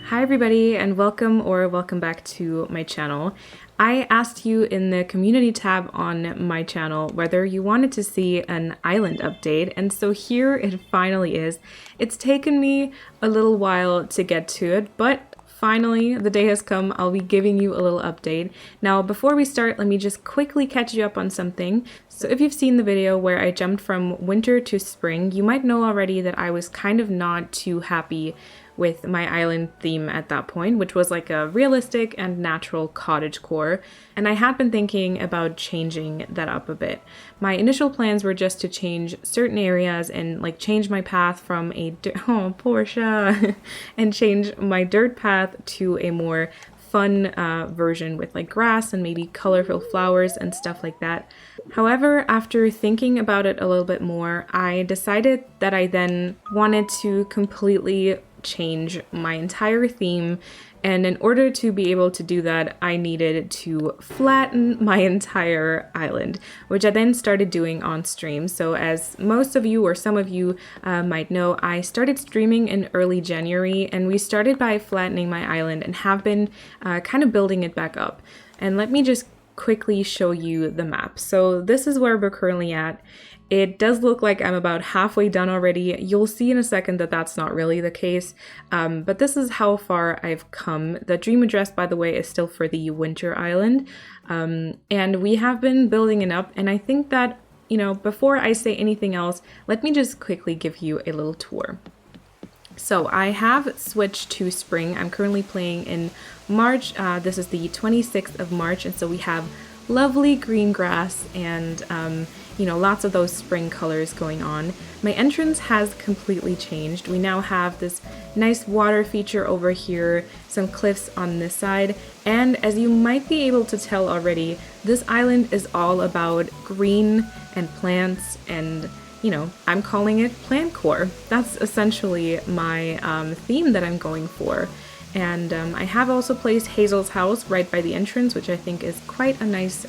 Hi everybody, and welcome back to my channel. I asked you in the community tab on my channel whether you wanted to see an island update, and so here it finally is. It's taken me a little while to get to it, but finally the day has come. I'll be giving you a little update. Now before we start, let me just quickly catch you up on something. So if you've seen the video where I jumped from winter to spring, you might know already that I was kind of not too happy with my island theme at that point, which was like a realistic and natural cottagecore, and I had been thinking about changing that up a bit. My initial plans were just to change certain areas and like change my path from a Portia and change my dirt path to a more fun version with like grass and maybe colorful flowers and stuff like that. However, after thinking about it a little bit more, I decided that I then wanted to completely change my entire theme, and in order to be able to do that, I needed to flatten my entire island, which I then started doing on stream. So as most of you or some of you might know, I started streaming in early January, and we started by flattening my island and have been kind of building it back up. And let me just quickly show you the map. So this is where we're currently at. It does look like I'm about halfway done already. You'll see in a second that that's not really the case, but this is how far I've come. The dream address, by the way, is still for the winter island, and we have been building it up, and I think that, you know, before I say anything else, let me just quickly give you a little tour. So I have switched to spring. I'm currently playing in March. This is the 26th of March, and so we have lovely green grass and you know, lots of those spring colors going on. My entrance has completely changed. We now have this nice water feature over here, some cliffs on this side, and as you might be able to tell already, this island is all about green and plants, and you know, I'm calling it PLANTCORE. That's essentially my theme that I'm going for. And I have also placed Hazel's house right by the entrance, which I think is quite a nice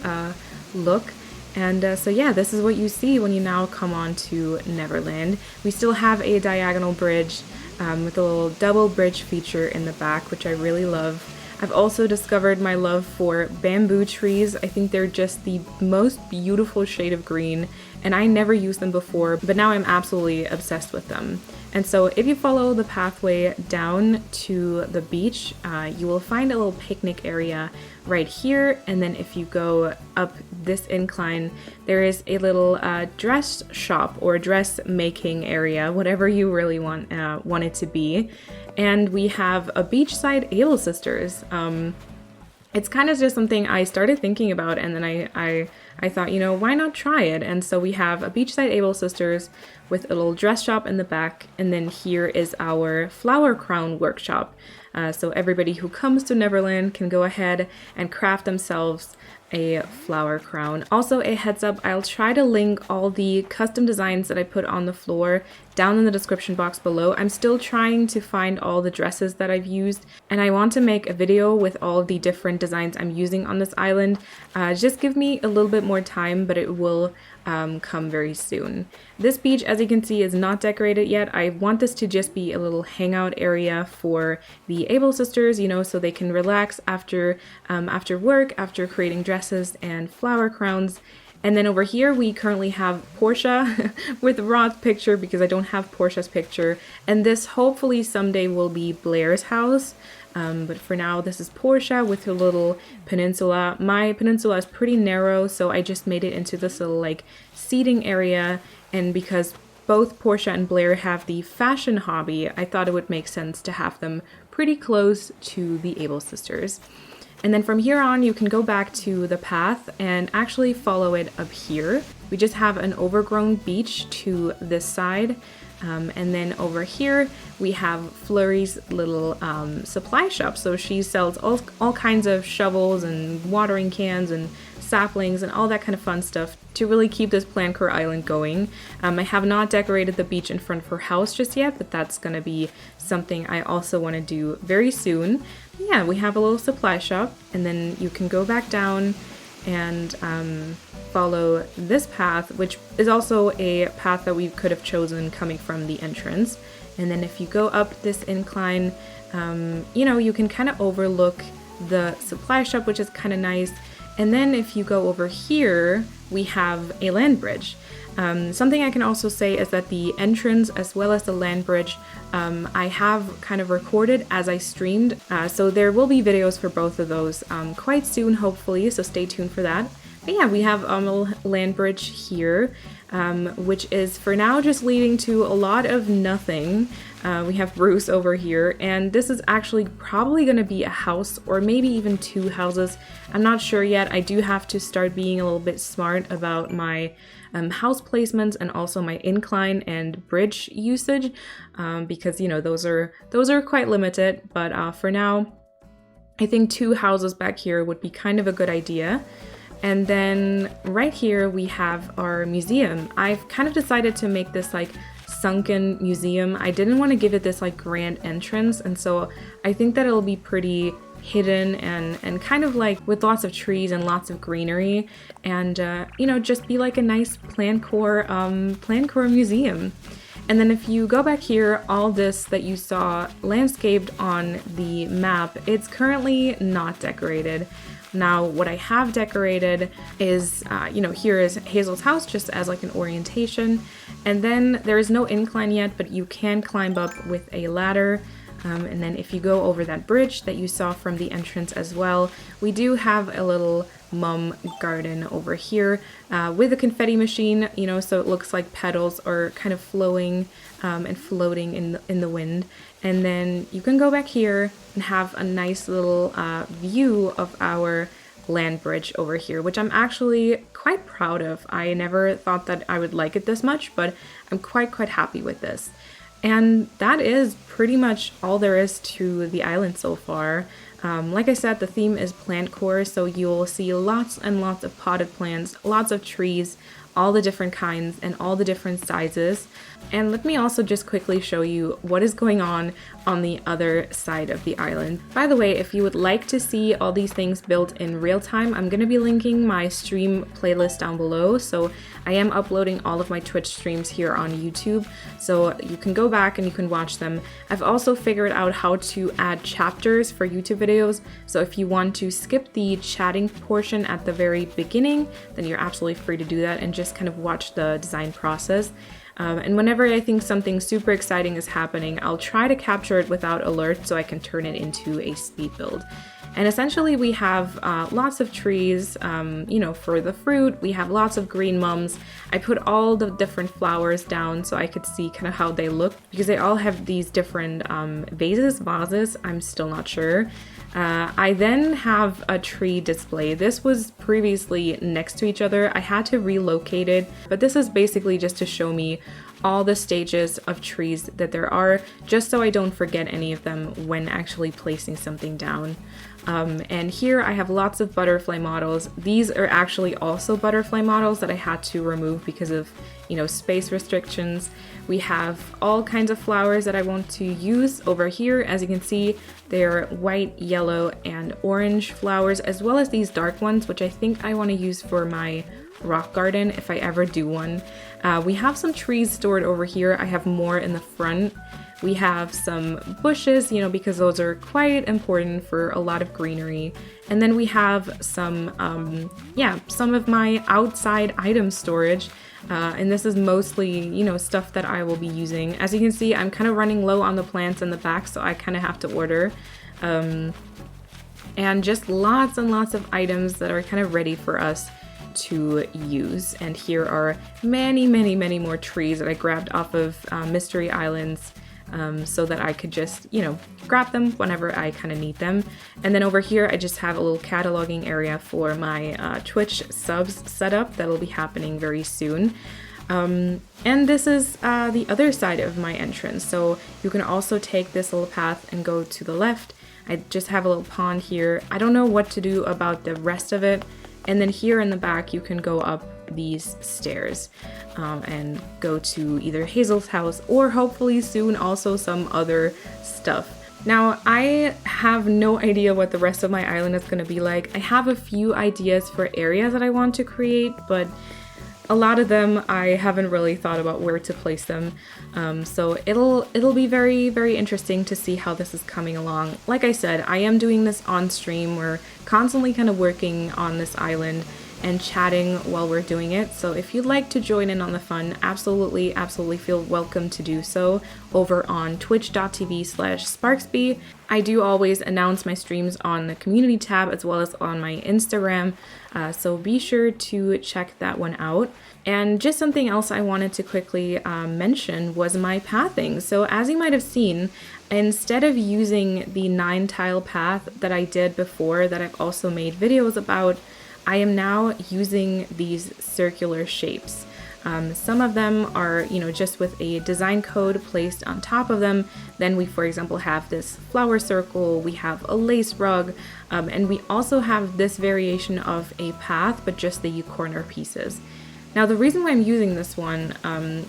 look. And so yeah, this is what you see when you now come on to Neverland. We still have a diagonal bridge with a little double bridge feature in the back, which I really love. I've also discovered my love for bamboo trees. I think they're just the most beautiful shade of green, and I never used them before, but now I'm absolutely obsessed with them. And so if you follow the pathway down to the beach, you will find a little picnic area right here, and then if you go up this incline, there is a little dress shop or dress making area, whatever you really want it to be. And we have a beachside Able Sisters. It's kind of just something I started thinking about, and then I thought, you know, why not try it? And so we have a beachside Able Sisters with a little dress shop in the back, and then here is our flower crown workshop. So everybody who comes to Neverland can go ahead and craft themselves a flower crown. Also, a heads up, I'll try to link all the custom designs that I put on the floor down in the description box below. I'm still trying to find all the dresses that I've used, and I want to make a video with all the different designs I'm using on this island. Just give me a little bit more time, but it will come very soon. This beach, as you can see, is not decorated yet. I want this to just be a little hangout area for the Able Sisters, you know, so they can relax after work, after creating dresses and flower crowns. And then over here we currently have Portia with Rod's picture because I don't have Portia's picture, and this hopefully someday will be Blair's house. But for now, this is Portia with her little peninsula. My peninsula is pretty narrow, so I just made it into this little like seating area, and because both Portia and Blair have the fashion hobby, I thought it would make sense to have them pretty close to the Able Sisters. And then from here on, you can go back to the path and actually follow it up here. We just have an overgrown beach to this side. And then over here, we have Flurry's little supply shop. So she sells all kinds of shovels and watering cans and saplings and all that kind of fun stuff to really keep this PLANTCORE island going. I have not decorated the beach in front of her house just yet, but that's going to be something I also want to do very soon. Yeah, we have a little supply shop, and then you can go back down and follow this path, which is also a path that we could have chosen coming from the entrance. And then if you go up this incline, you know, you can kind of overlook the supply shop, which is kind of nice. And then if you go over here, we have a land bridge. Something I can also say is that the entrance as well as the land bridge, I have kind of recorded as I streamed. So there will be videos for both of those quite soon, hopefully, so stay tuned for that. But yeah, we have a land bridge here, which is for now just leading to a lot of nothing. We have Bruce over here, and this is actually probably going to be a house or maybe even two houses. I'm not sure yet. I do have to start being a little bit smart about my house placements and also my incline and bridge usage, because, you know, those are quite limited. But for now, I think two houses back here would be kind of a good idea. And then right here we have our museum. I've kind of decided to make this like sunken museum. I didn't want to give it this like grand entrance, and so I think that it'll be pretty hidden and kind of like with lots of trees and lots of greenery, and you know, just be like a nice PLANTCORE museum. And then if you go back here, all this that you saw landscaped on the map, it's currently not decorated. Now, what I have decorated is, you know, here is Hazel's house just as like an orientation. And then there is no incline yet, but you can climb up with a ladder. And then if you go over that bridge that you saw from the entrance as well, we do have a little mum garden over here with a confetti machine, you know, so it looks like petals are kind of flowing and floating in the wind. And then you can go back here and have a nice little view of our land bridge over here, which I'm actually quite proud of. I never thought that I would like it this much, but I'm quite happy with this. And that is pretty much all there is to the island so far. Like I said, the theme is PLANTCORE, so you'll see lots and lots of potted plants, lots of trees, all the different kinds and all the different sizes. And let me also just quickly show you what is going on the other side of the island. By the way, if you would like to see all these things built in real time, I'm going to be linking my stream playlist down below. So I am uploading all of my Twitch streams here on YouTube, so you can go back and you can watch them. I've also figured out how to add chapters for YouTube videos, so if you want to skip the chatting portion at the very beginning, then you're absolutely free to do that and just kind of watch the design process. And whenever I think something super exciting is happening, I'll try to capture it without alert so I can turn it into a speed build. And essentially we have lots of trees, you know, for the fruit. We have lots of green mums. I put all the different flowers down so I could see kind of how they look, because they all have these different vases, I'm still not sure. I then have a tree display. This was previously next to each other. I had to relocate it, but this is basically just to show me all the stages of trees that there are, just so I don't forget any of them when actually placing something down. And here I have lots of butterfly models. These are actually also butterfly models that I had to remove because of, you know, space restrictions. We have all kinds of flowers that I want to use over here. As you can see, they're white, yellow, and orange flowers, as well as these dark ones, which I think I want to use for my rock garden if I ever do one. We have some trees stored over here. I have more in the front. We have some bushes, you know, because those are quite important for a lot of greenery. And then we have some, some of my outside item storage. And this is mostly, you know, stuff that I will be using. As you can see, I'm kind of running low on the plants in the back, so I kind of have to order. And just lots and lots of items that are kind of ready for us to use. And here are many more trees that I grabbed off of Mystery Islands, so that I could just, you know, grab them whenever I kind of need them. And then over here I just have a little cataloging area for my Twitch subs setup that'll be happening very soon. And this is the other side of my entrance, so you can also take this little path and go to the left. I just have a little pond here. I don't know what to do about the rest of it. And then here in the back you can go up these stairs and go to either Hazel's house or hopefully soon also some other stuff. Now, I have no idea what the rest of my island is going to be like. I have a few ideas for areas that I want to create, but a lot of them I haven't really thought about where to place them. So it'll be very, very interesting to see how this is coming along. Like I said, I am doing this on stream. We're constantly kind of working on this island and chatting while we're doing it. So if you'd like to join in on the fun, absolutely feel welcome to do so over on twitch.tv/Sparksby. I do always announce my streams on the community tab as well as on my Instagram. So be sure to check that one out. And just something else I wanted to quickly mention was my pathing. So as you might have seen, instead of using the 9-tile path that I did before, that I've also made videos about, I am now using these circular shapes. Some of them are, just with a design code placed on top of them. Then we, for example, have this flower circle, we have a lace rug, and we also have this variation of a path, but just the corner pieces. Now, the reason why I'm using this one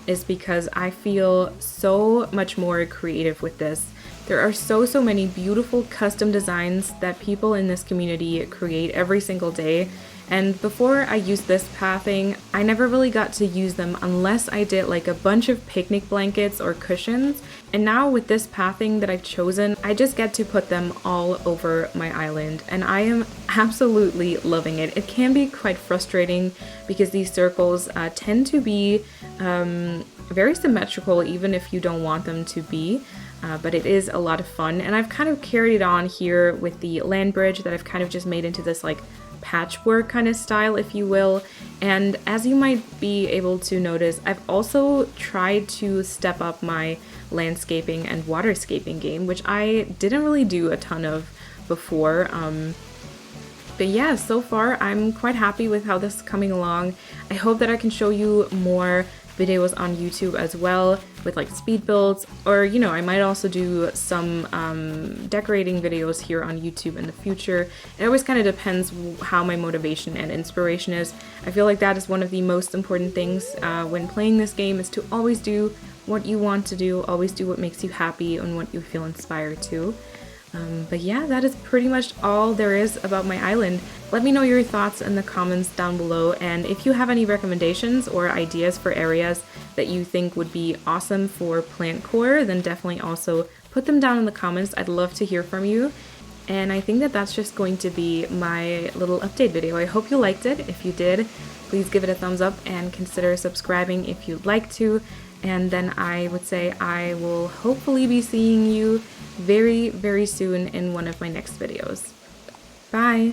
is because I feel so much more creative with this. There are so many beautiful custom designs that people in this community create every single day. And before I used this pathing, I never really got to use them unless I did like a bunch of picnic blankets or cushions. And now with this pathing that I've chosen, I just get to put them all over my island. And I am absolutely loving it. It can be quite frustrating because these circles tend to be very symmetrical even if you don't want them to be. But it is a lot of fun. And I've kind of carried it on here with the land bridge that I've kind of just made into this like patchwork kind of style, if you will. And as you might be able to notice, I've also tried to step up my landscaping and waterscaping game, which I didn't really do a ton of before. But yeah, so far I'm quite happy with how this is coming along. I hope that I can show you more videos on YouTube as well with like speed builds, or I might also do some decorating videos here on YouTube in the future. It always kind of depends how my motivation and inspiration is. I feel like that is one of the most important things when playing this game, is to always do what you want to do, always do what makes you happy and what you feel inspired to. But yeah, that is pretty much all there is about my island. Let me know your thoughts in the comments down below, and if you have any recommendations or ideas for areas that you think would be awesome for PLANTCORE, then definitely also put them down in the comments. I'd love to hear from you. And I think that that's just going to be my little update video. I hope you liked it. If you did, please give it a thumbs up and consider subscribing if you'd like to. And then I would say I will hopefully be seeing you very soon in one of my next videos. Bye!